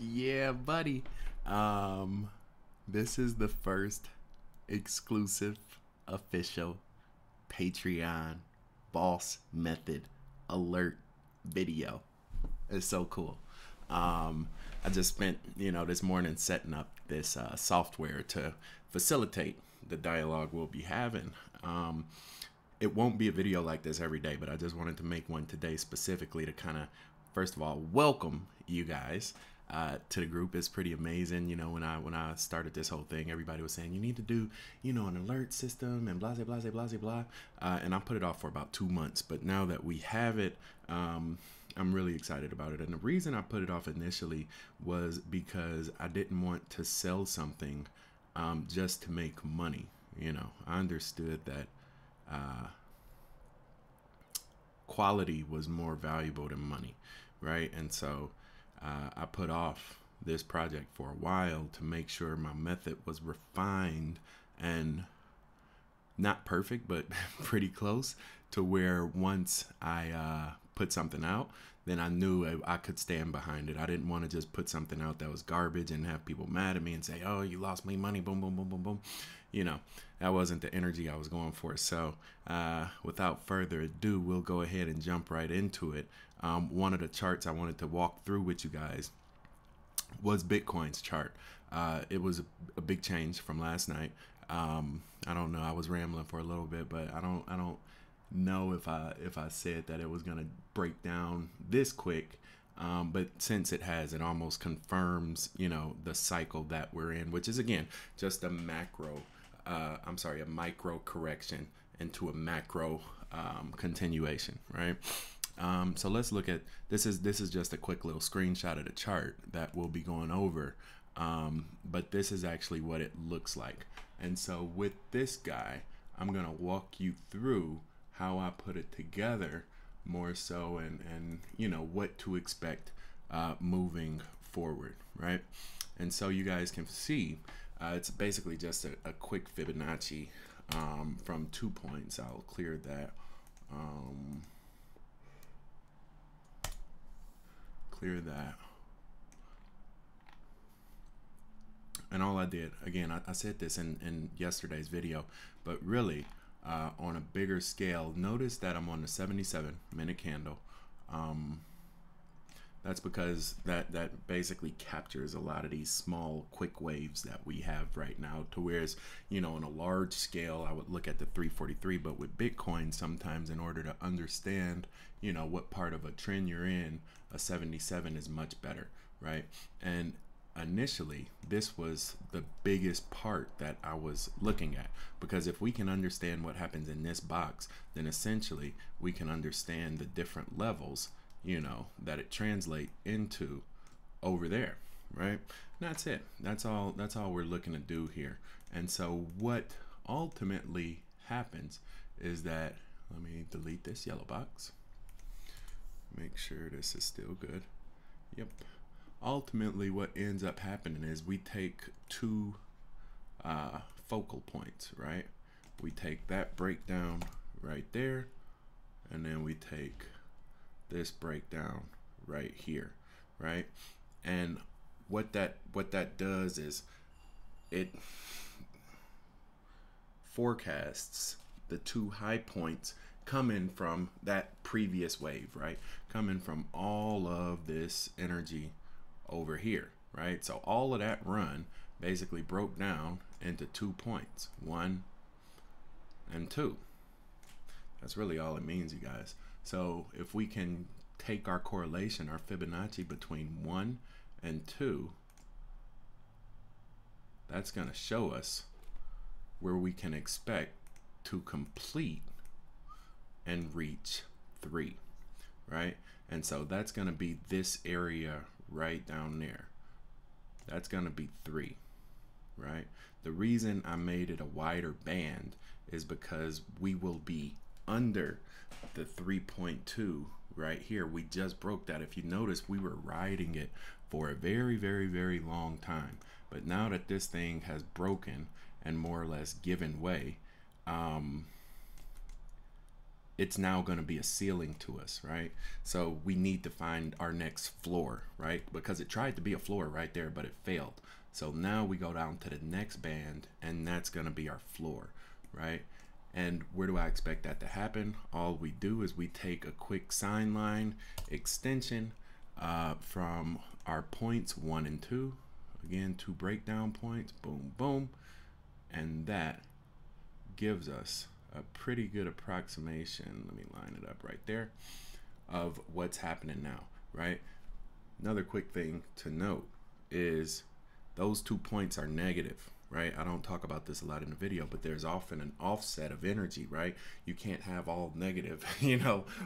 Yeah, buddy. This is the first exclusive official Patreon boss method alert video. It's so cool. I just spent, this morning setting up this software to facilitate the dialogue we'll be having. It won't be a video like this every day, but I just wanted to make one today specifically to kind of, first of all, welcome you guys to the group. It's pretty amazing. When I started this whole thing, everybody was saying you need to do, an alert system and blah, blah, blah, blah, blah. And I put it off for about 2 months, but now that we have it, I'm really excited about it. And the reason I put it off initially was because I didn't want to sell something just to make money. I understood that quality was more valuable than money, right? And so I put off this project for a while to make sure my method was refined and not perfect, but pretty close to where once I put something out, then I knew I could stand behind it. I didn't want to just put something out that was garbage and have people mad at me and say, oh, you lost me money, boom, boom, boom, boom, boom. That wasn't the energy I was going for. So without further ado, we'll go ahead and jump right into it. One of the charts I wanted to walk through with you guys was Bitcoin's chart. It was a big change from last night. I don't know. I was rambling for a little bit, but I don't know if I said that it was gonna break down this quick. But since it has, it almost confirms, the cycle that we're in, which is again just a micro correction into a macro continuation, right? So let's look at this. Is just a quick little screenshot of the chart that we'll be going over. But this is actually what it looks like. And so with this guy, I'm gonna walk you through how I put it together more so, and what to expect moving forward, right? And so you guys can see it's basically just a quick Fibonacci from 2 points. I'll clear that. Clear that. And all I did, again, I said this in yesterday's video, but really on a bigger scale, notice that I'm on the 77-minute candle. That's because that basically captures a lot of these small quick waves that we have right now, to whereas, on a large scale, I would look at the 343, but with Bitcoin, sometimes in order to understand, what part of a trend you're in, a 77 is much better, right? And initially, this was the biggest part that I was looking at, because if we can understand what happens in this box, then essentially we can understand the different levels, that it translate into over there, right? And that's it. That's all we're looking to do here. And so what ultimately happens is that, let me delete this yellow box, make sure this is still good. Yep. Ultimately, what ends up happening is we take two focal points, right? We take that breakdown right there, and then we take this breakdown right here, right? And what that does is it forecasts the two high points coming from that previous wave, right? Coming from all of this energy over here, right? So all of that run basically broke down into 2 points, 1 and 2. That's really all it means, you guys. So if we can take our correlation, our Fibonacci between 1 and 2, that's going to show us where we can expect to complete and reach 3, right? And so that's going to be this area right down there. That's going to be 3, right? The reason I made it a wider band is because we will be under the 3.2 right here. We just broke that. If you notice, we were riding it for a very, very, very long time. But now that this thing has broken and more or less given way, it's now going to be a ceiling to us, right? So we need to find our next floor, right? Because it tried to be a floor right there, but it failed. So now we go down to the next band, and that's going to be our floor, right? And where do I expect that to happen? All we do is we take a quick sine line extension from our points 1 and 2. Again, 2 breakdown points, boom, boom. And that gives us a pretty good approximation. Let me line it up right there of what's happening now, right? Another quick thing to note is those 2 points are negative, right? I don't talk about this a lot in the video, but there's often an offset of energy, right? You can't have all negative,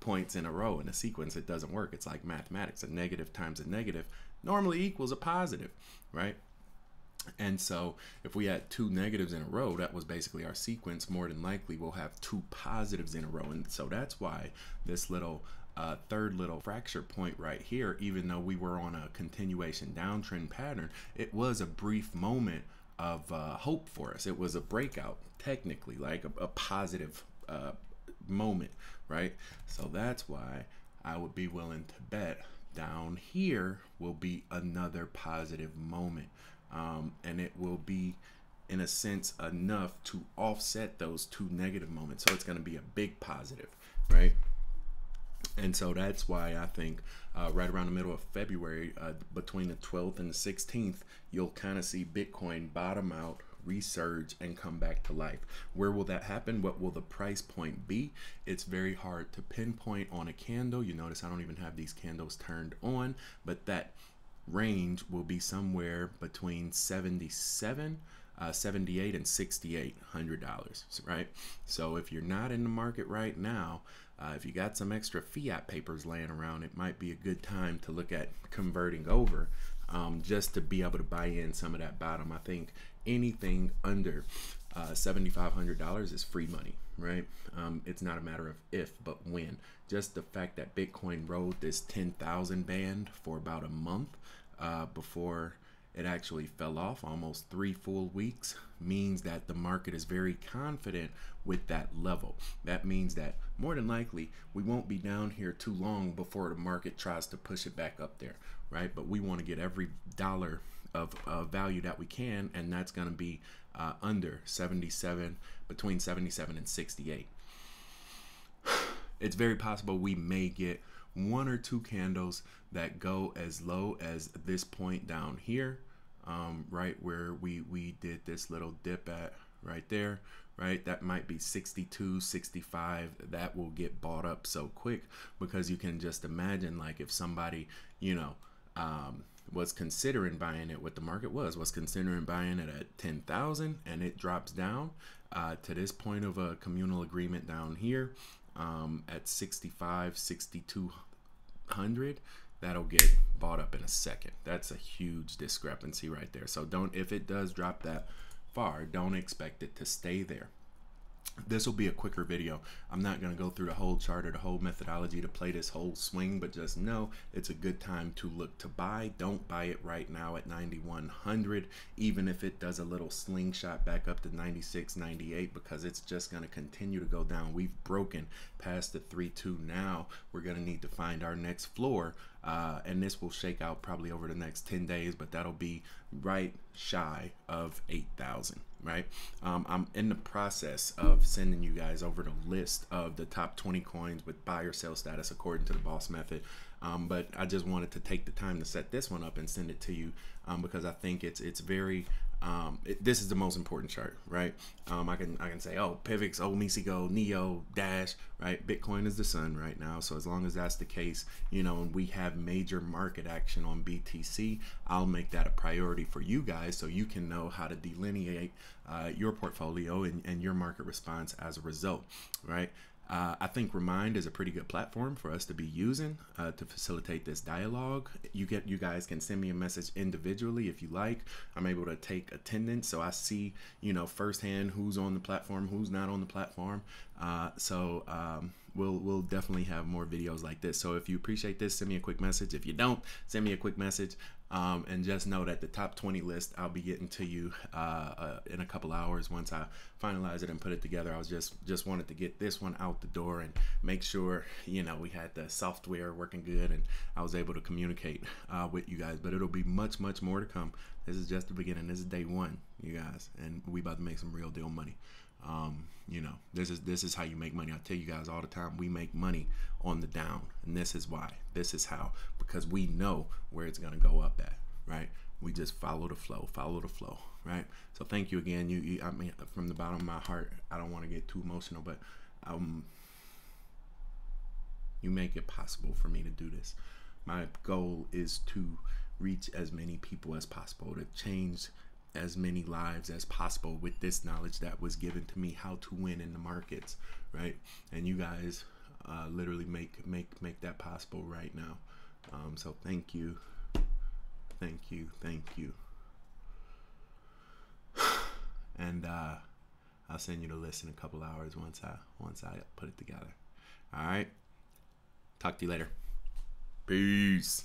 points in a row in a sequence. It doesn't work. It's like mathematics. A negative times a negative normally equals a positive, right? And so if we had 2 negatives in a row, that was basically our sequence. More than likely we'll have 2 positives in a row. And so that's why this little third little fracture point right here, even though we were on a continuation downtrend pattern, it was a brief moment of hope for us. It was a breakout, technically, like a positive moment, right? So that's why I would be willing to bet down here will be another positive moment. And it will be, in a sense, enough to offset those 2 negative moments. So it's going to be a big positive, right? And so that's why I think right around the middle of February, between the 12th and the 16th, you'll kind of see Bitcoin bottom out, resurge, and come back to life. Where will that happen? What will the price point be? It's very hard to pinpoint on a candle. You notice I don't even have these candles turned on, but that range will be somewhere between 78 and $6,800, right? So if you're not in the market right now, if you got some extra fiat papers laying around, it might be a good time to look at converting over, just to be able to buy in some of that bottom. I think anything under $7,500 is free money, right? It's not a matter of if, but when. Just the fact that Bitcoin rode this 10,000 band for about a month before it actually fell off, almost 3 full weeks, means that the market is very confident with that level. That means that more than likely we won't be down here too long before the market tries to push it back up there, right? But we want to get every dollar of value that we can, and that's going to be under 77, between 77 and 68. It's very possible we may get 1 or 2 candles that go as low as this point down here, right where we did this little dip at right there, right? That might be 62, 65. That will get bought up so quick, because you can just imagine, like, if somebody, was considering buying it, what the market was considering buying it at 10,000, and it drops down to this point of a communal agreement down here at 65, 6,200, that'll get bought up in a second. That's a huge discrepancy right there. So if it does drop that far, don't expect it to stay there. This will be a quicker video. I'm not going to go through the whole chart or the whole methodology to play this whole swing, but just know it's a good time to look to buy. Don't buy it right now at 9,100, even if it does a little slingshot back up to 96, 98, because it's just going to continue to go down. We've broken past the 3.2 now. We're going to need to find our next floor, and this will shake out probably over the next 10 days, but that'll be right shy of 8,000. Right? I'm in the process of sending you guys over the list of the top 20 coins with buy or sell status according to the boss method. But I just wanted to take the time to set this one up and send it to you because I think it's very this is the most important chart, right? I can say, oh, Pivx, oh, Misigo, Neo, Dash, right? Bitcoin is the sun right now. So as long as that's the case, and we have major market action on BTC, I'll make that a priority for you guys so you can know how to delineate your portfolio and your market response as a result, right? I think Remind is a pretty good platform for us to be using to facilitate this dialogue. You guys can send me a message individually if you like. I'm able to take attendance, so I see firsthand who's on the platform, who's not on the platform. we'll definitely have more videos like this. So if you appreciate this, send me a quick message. If you don't, send me a quick message. And just know that the top 20 list I'll be getting to you in a couple hours once I finalize it and put it together. I was just wanted to get this one out the door and make sure, you know, we had the software working good and I was able to communicate with you guys. But it'll be much more to come. This is just the beginning. This is day one, you guys, and we about to make some real deal money. You know, this is how you make money. I tell you guys all the time, we make money on the down, and this is why. This is how, because we know where it's gonna go up at, right? We just follow the flow, right? So thank you again. I mean, from the bottom of my heart, I don't want to get too emotional, but you make it possible for me to do this. My goal is to reach as many people as possible, to change as many lives as possible with this knowledge that was given to me, how to win in the markets, right? And you guys literally make that possible right now. So thank you. And I'll send you the list in a couple hours once I put it together. All right. Talk to you later. Peace.